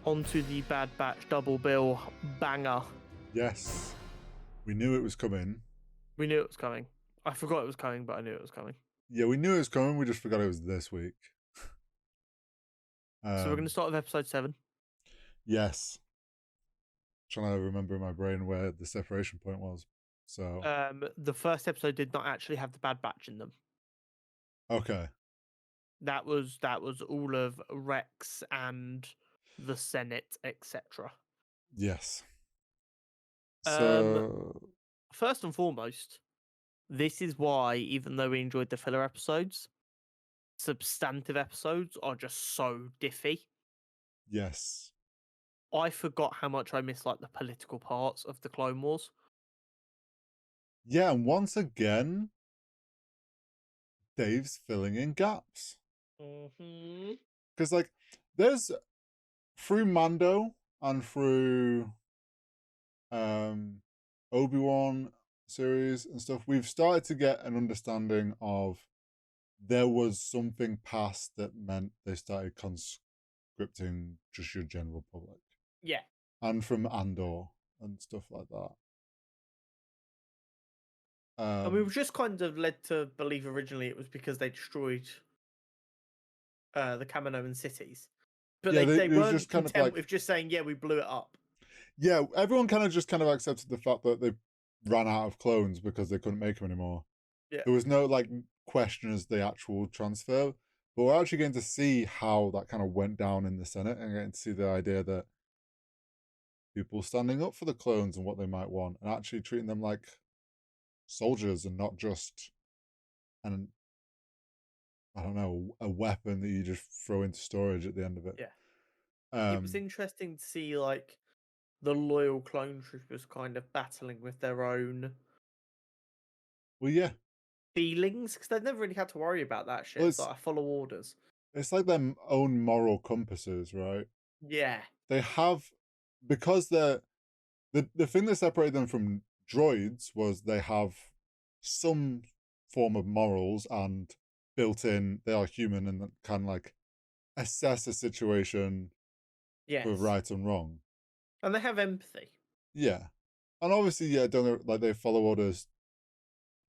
onto the Bad Batch double bill banger. Yes. We knew it was coming. We knew it was coming. I forgot it was coming, but I knew it was coming. Yeah, we knew it was coming. We just forgot it was this week. So we're going to start with episode 7. Yes. Trying to remember in my brain where the separation point was. So the first episode did not actually have the Bad Batch in them. okay. That was all of Rex and the Senate, etc. Yes. Um, So First and foremost, this is why, even though we enjoyed the filler episodes, substantive episodes are just so diffy. yes. I forgot how much I miss like the political parts of the Clone Wars. Yeah, and once again, Dave's filling in gaps. Mm-hmm. Because like there's through Mando and through Obi-Wan series and stuff, we've started to get an understanding of there was something past that meant they started conscripting just your general public. Yeah. And from Andor and stuff like that. And we were just kind of led to believe originally it was because they destroyed the Kaminoan cities. But yeah, they it was weren't just kind of content like, with just saying, yeah, we blew it up. yeah, everyone kind of accepted the fact that they ran out of clones because they couldn't make them anymore. Yeah. There was no like question as the actual transfer, but we're actually getting to see how that kind of went down in the Senate and getting to see the idea that people standing up for the clones and what they might want and actually treating them like soldiers and not just an I don't know, a weapon that you just throw into storage at the end of it. Yeah. It was interesting to see like the loyal clone troopers kind of battling with their own well, yeah, feelings because they've never really had to worry about that shit. well, It's like I follow orders. it's like their own moral compasses, right? Yeah. They have because the thing that separated them from droids was they have some form of morals and built in they are human and can like assess a situation Yes. for right and wrong. And they have empathy. Yeah. And obviously, yeah, don't like they follow orders,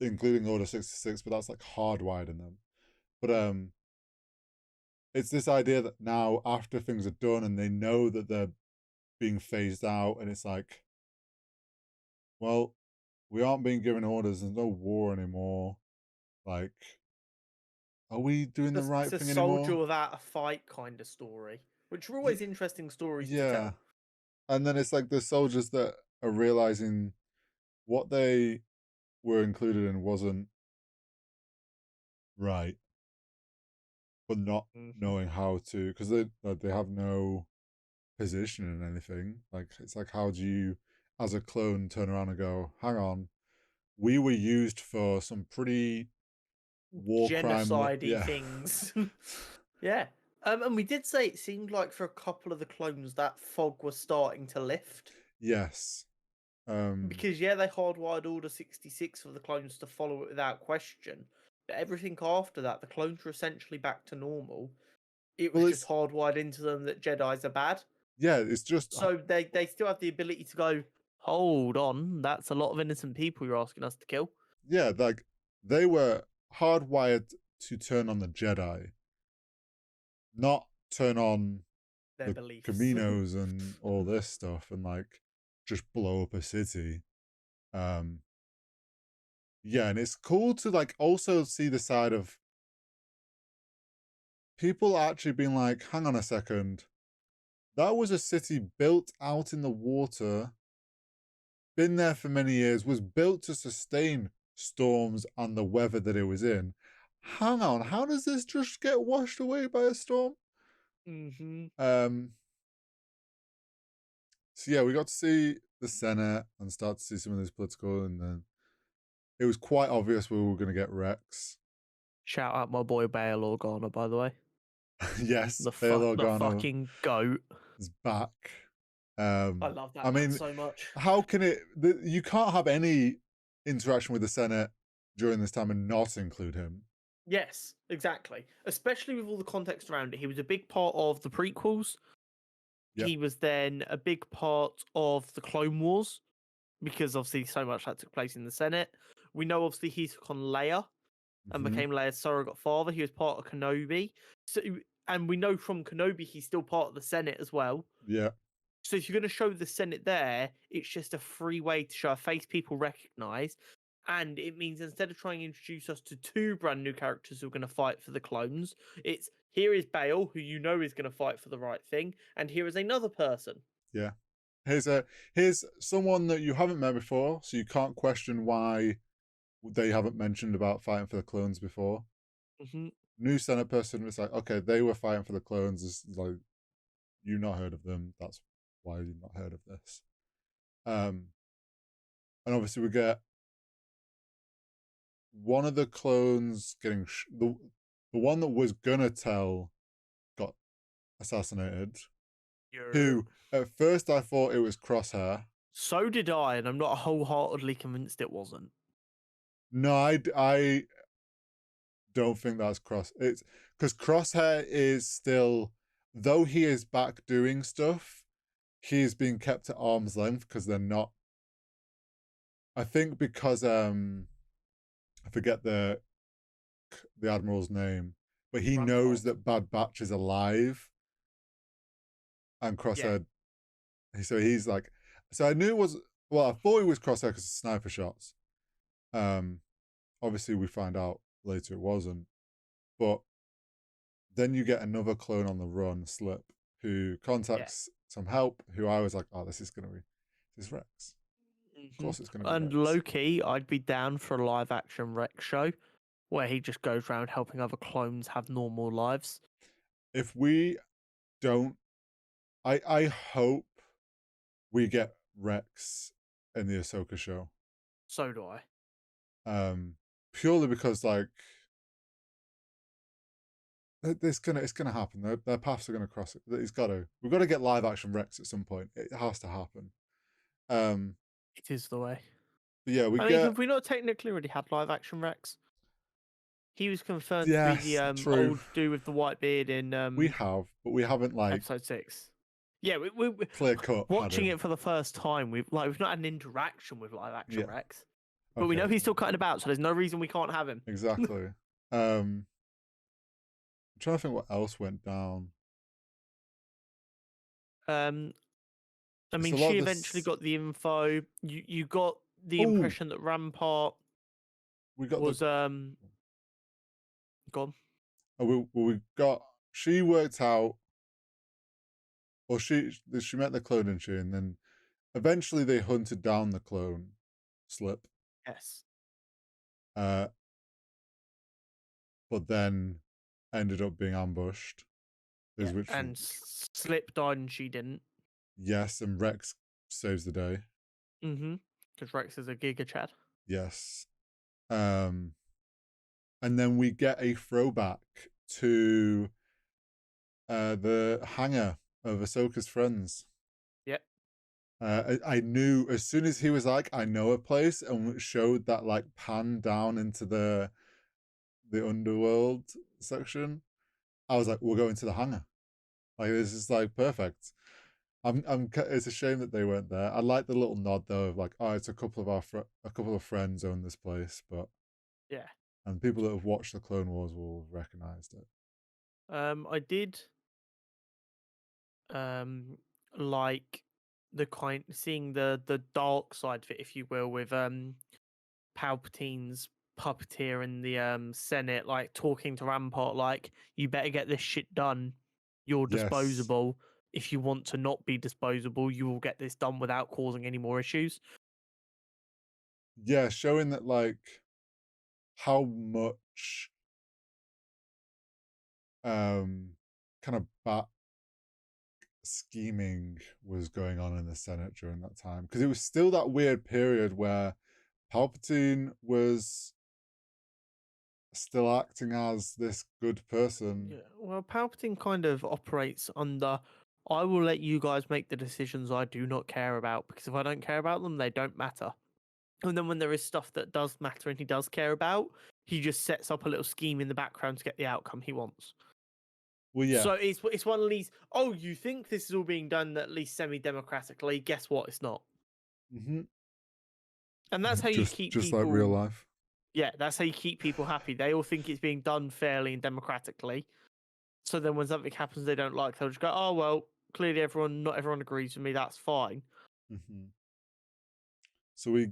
including Order 66, but that's like hardwired in them. But it's this idea that now after things are done and they know that they're being phased out, and it's like, well, we aren't being given orders, there's no war anymore. Like, are we doing the right It's a thing soldier anymore? without a fight kind of story, which are always interesting stories to Yeah. tell. And then it's like the soldiers that are realizing what they were included in wasn't right, but not knowing how to, because they have no position in anything. Like, it's like, how do you, as a clone, turn around and go, hang on, we were used for some pretty war crime, Genocide-y yeah. things. Yeah. And we did say it seemed like for a couple of the clones that fog was starting to lift. Yes. Because yeah, they hardwired Order 66 for the clones to follow it without question. But everything after that, the clones were essentially back to normal. It was Well, just it's, hardwired into them that Jedis are bad. yeah, it's just, So they still have the ability to go, hold on, that's a lot of innocent people you're asking us to kill. yeah, like, they were hardwired to turn on the Jedi, not turn on Their the beliefs. Caminos and all this stuff and like just blow up a city. Yeah, and it's cool to like also see the side of people actually being like, hang on a second, that was a city built out in the water, been there for many years, was built to sustain storms and the weather that it was in. Hang on, how does this just get washed away by a storm? Mm-hmm. So yeah, we got to see the Senate and start to see some of this political, and then it was quite obvious we were going to get Rex. Shout out my boy Bail Organa, by the way. Yes, The Bail Organa fucking goat. is back. I love that I man mean, so much. how can you can't have any interaction with the Senate during this time and not include him. Yes, exactly. Especially with all the context around it. He was a big part of the prequels. Yep. He was then a big part of the Clone Wars because obviously so much that took place in the Senate. We know obviously he took on Leia and Hmm. became Leia's surrogate father. He was part of Kenobi. So, and we know from Kenobi he's still part of the Senate as well. Yeah. So if you're going to show the Senate there, it's just a free way to show a face people recognize. And it means instead of trying to introduce us to two brand new characters who are going to fight for the clones, it's here is Bale, who you know is going to fight for the right thing, and here is another person. Yeah. Here's someone that you haven't met before, so you can't question why they haven't mentioned about fighting for the clones before. Hmm. New Senate person, it's like, okay, they were fighting for the clones. It's like, you've not heard of them. That's why you've not heard of this. Um, and obviously we get one of the clones getting the one that was gonna tell got assassinated. Yeah. Who at first I thought it was Crosshair. So did I, and I'm not wholeheartedly convinced it wasn't. No, I don't think that's It's because Crosshair is still, though he is back doing stuff, he's being kept at arm's length because they're not. I think because I forget the admiral's name, but he knows Rampart. that Bad Batch is alive, and Yeah. Crosshair. So he's like, so I knew it was. Well, I thought it was Crosshair because of sniper shots. Um, Obviously we find out later it wasn't, but then you get another clone on the run, Slip, who Yeah. contacts some help. Who I was like, oh, this is gonna be, this is Rex. Of Hmm. course, it's gonna be And Rex. low key, I'd be down for a live action Rex show where he just goes around helping other clones have normal lives. If we don't, I hope we get Rex in the Ahsoka show. So do I. Purely because like it's gonna happen. Their paths are gonna cross it. It's got to. We've got to get live action Rex at some point. It has to happen. Um, It is the way. but yeah, we I mean, get have we not technically already had live action Rex? He was confirmed to be the yes, true. old dude with the white beard in We have, but we haven't like episode 6. Yeah, we clear cut had watching him. it for the first time. We've not had an interaction with live action Yeah. Rex, but we Okay. know he's still cutting about, so there's no reason we can't have him. Exactly. I'm trying to think what else went down. um, I It's mean, a lot she of eventually this. got the info. You got the Oh, impression that Rampart we got the. was gone. We got. She worked out, or she met the clone, didn't she? And then eventually they hunted down the clone, Slip. Yes. Uh, but then ended up being ambushed. Yeah, Is which and Slip died and she didn't. yes, and Rex saves the day. Mm-hmm. Because Rex is a Giga Chad. Yes. And then we get a throwback to the hangar of Ahsoka's friends. Yep. I knew as soon as he was like, "I know a place," and showed that like pan down into the underworld section. I was like, "We're going to the hangar. Like this is like perfect." It's a shame that they weren't there. I like the little nod though of like, "Oh, it's a couple of a couple of friends own this place," but Yeah. and people that have watched the Clone Wars will have recognized it. I did like the kind seeing the dark side of it, if you will, with Palpatine's puppeteer in the Senate, like talking to Rampart, like, you better get this shit done. You're Yes, disposable. If you want to not be disposable, you will get this done without causing any more issues. yeah, showing that like how much kind of bat scheming was going on in the Senate during that time because it was still that weird period where Palpatine was still acting as this good person. Yeah, well, Palpatine kind of operates under, I will let you guys make the decisions I do not care about, because if I don't care about them, they don't matter. And then when there is stuff that does matter and he does care about, he just sets up a little scheme in the background to get the outcome he wants. Well, yeah. So it's one of these. Oh, you think this is all being done at least semi-democratically? Guess what? It's not. Hmm. And that's how you keep Just like real people. life. Yeah, that's how you keep people happy. They all think it's being done fairly and democratically. So then when something happens they don't like, they'll just go, "Oh well, clearly not everyone agrees with me. That's fine." Hmm. So we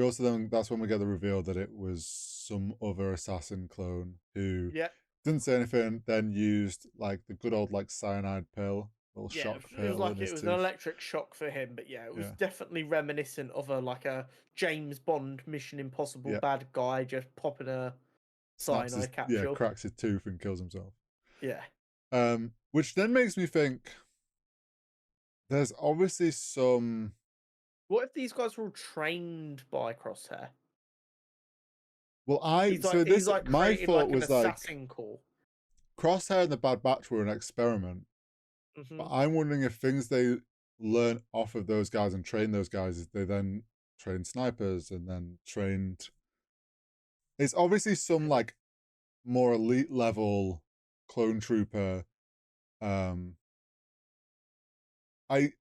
also then that's when we get the reveal that it was some other assassin clone who Yeah, didn't say anything, then used like the good old like cyanide pill, little yeah. shock It was pill in like his it was an tooth. electric shock for him, but yeah, it was Yeah. definitely reminiscent of a James Bond Mission Impossible Yeah. bad guy just popping a cyanide capsule. Cracks his tooth and kills himself. Yeah. Which then makes me think there's obviously some. What if these guys were all trained by Crosshair? Well, I He's so like he's this like my created thought like an was like assassin corps. Crosshair and the Bad Batch were an experiment, but Hmm. I'm wondering if things they learn off of those guys and train those guys, is they then train snipers and then trained. It's obviously some Maybe. like more elite level clone trooper. I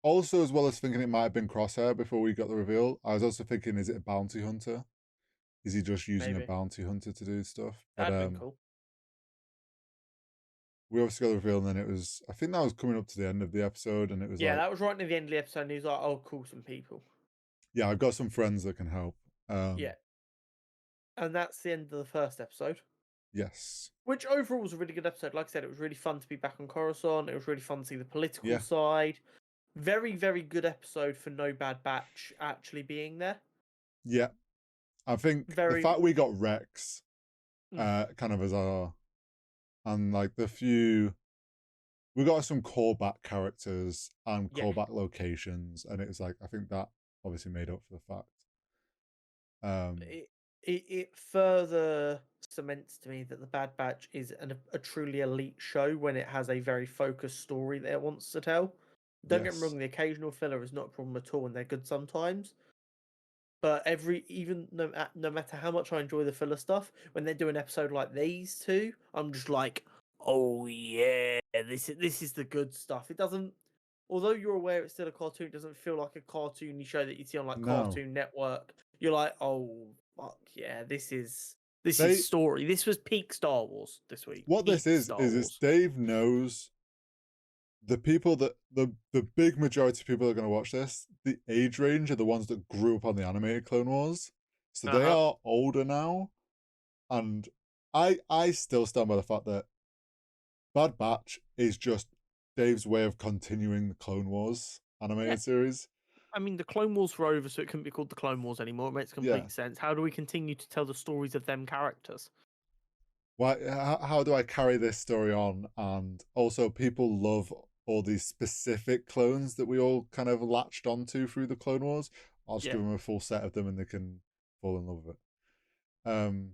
also, as well as thinking it might have been Crosshair before we got the reveal, I was also thinking, is it a bounty hunter? Is he just using a Maybe. bounty hunter to do stuff? But That'd been cool. we obviously got the reveal, and then it was. I think that was coming up to the end of the episode, and it was Yeah, like, that was right near the end of the episode. And he was like, "I'll call some people." yeah, I've got some friends that can help. Yeah, and that's the end of the first episode. Yes, Which overall was a really good episode. Like I said, it was really fun to be back on Coruscant. It was really fun to see the political yeah, side. Very, very good episode for No Bad Batch actually being there. yeah. I think the Very. fact we got Rex, Mm, kind of as our, and like the few, we got some callback characters and yeah, callback locations, and it was like I think that obviously made up for the fact. Um, it further cements to me that the Bad Batch is a truly elite show when it has a very focused story that it wants to tell. Don't get me yes, wrong, the occasional filler is not a problem at all, and they're good sometimes. But no matter how much I enjoy the filler stuff, when they do an episode like these two, I'm just like, oh yeah, this is the good stuff. It doesn't, although you're aware it's still a cartoon, it doesn't feel like a cartoony show that you see on like no, Cartoon Network. You're like, oh fuck yeah, this is they story. This was peak Star Wars this week. what this Peak Star is it's Wars. Dave knows the people that the big majority of people that are going to watch this, the age range are the ones that grew up on the animated Clone Wars, so Uh they huh. are older now, and I still stand by the fact that Bad Batch is just Dave's way of continuing the Clone Wars Yeah. animated series. I mean, the Clone Wars were over, so it couldn't be called the Clone Wars anymore. It makes Yeah, complete sense. How do we continue to tell the stories of them characters? why? How do I carry this story on? And also, people love all these specific clones that we all kind of latched onto through the Clone Wars. I'll just Yeah. give them a full set of them, and they can fall in love with it.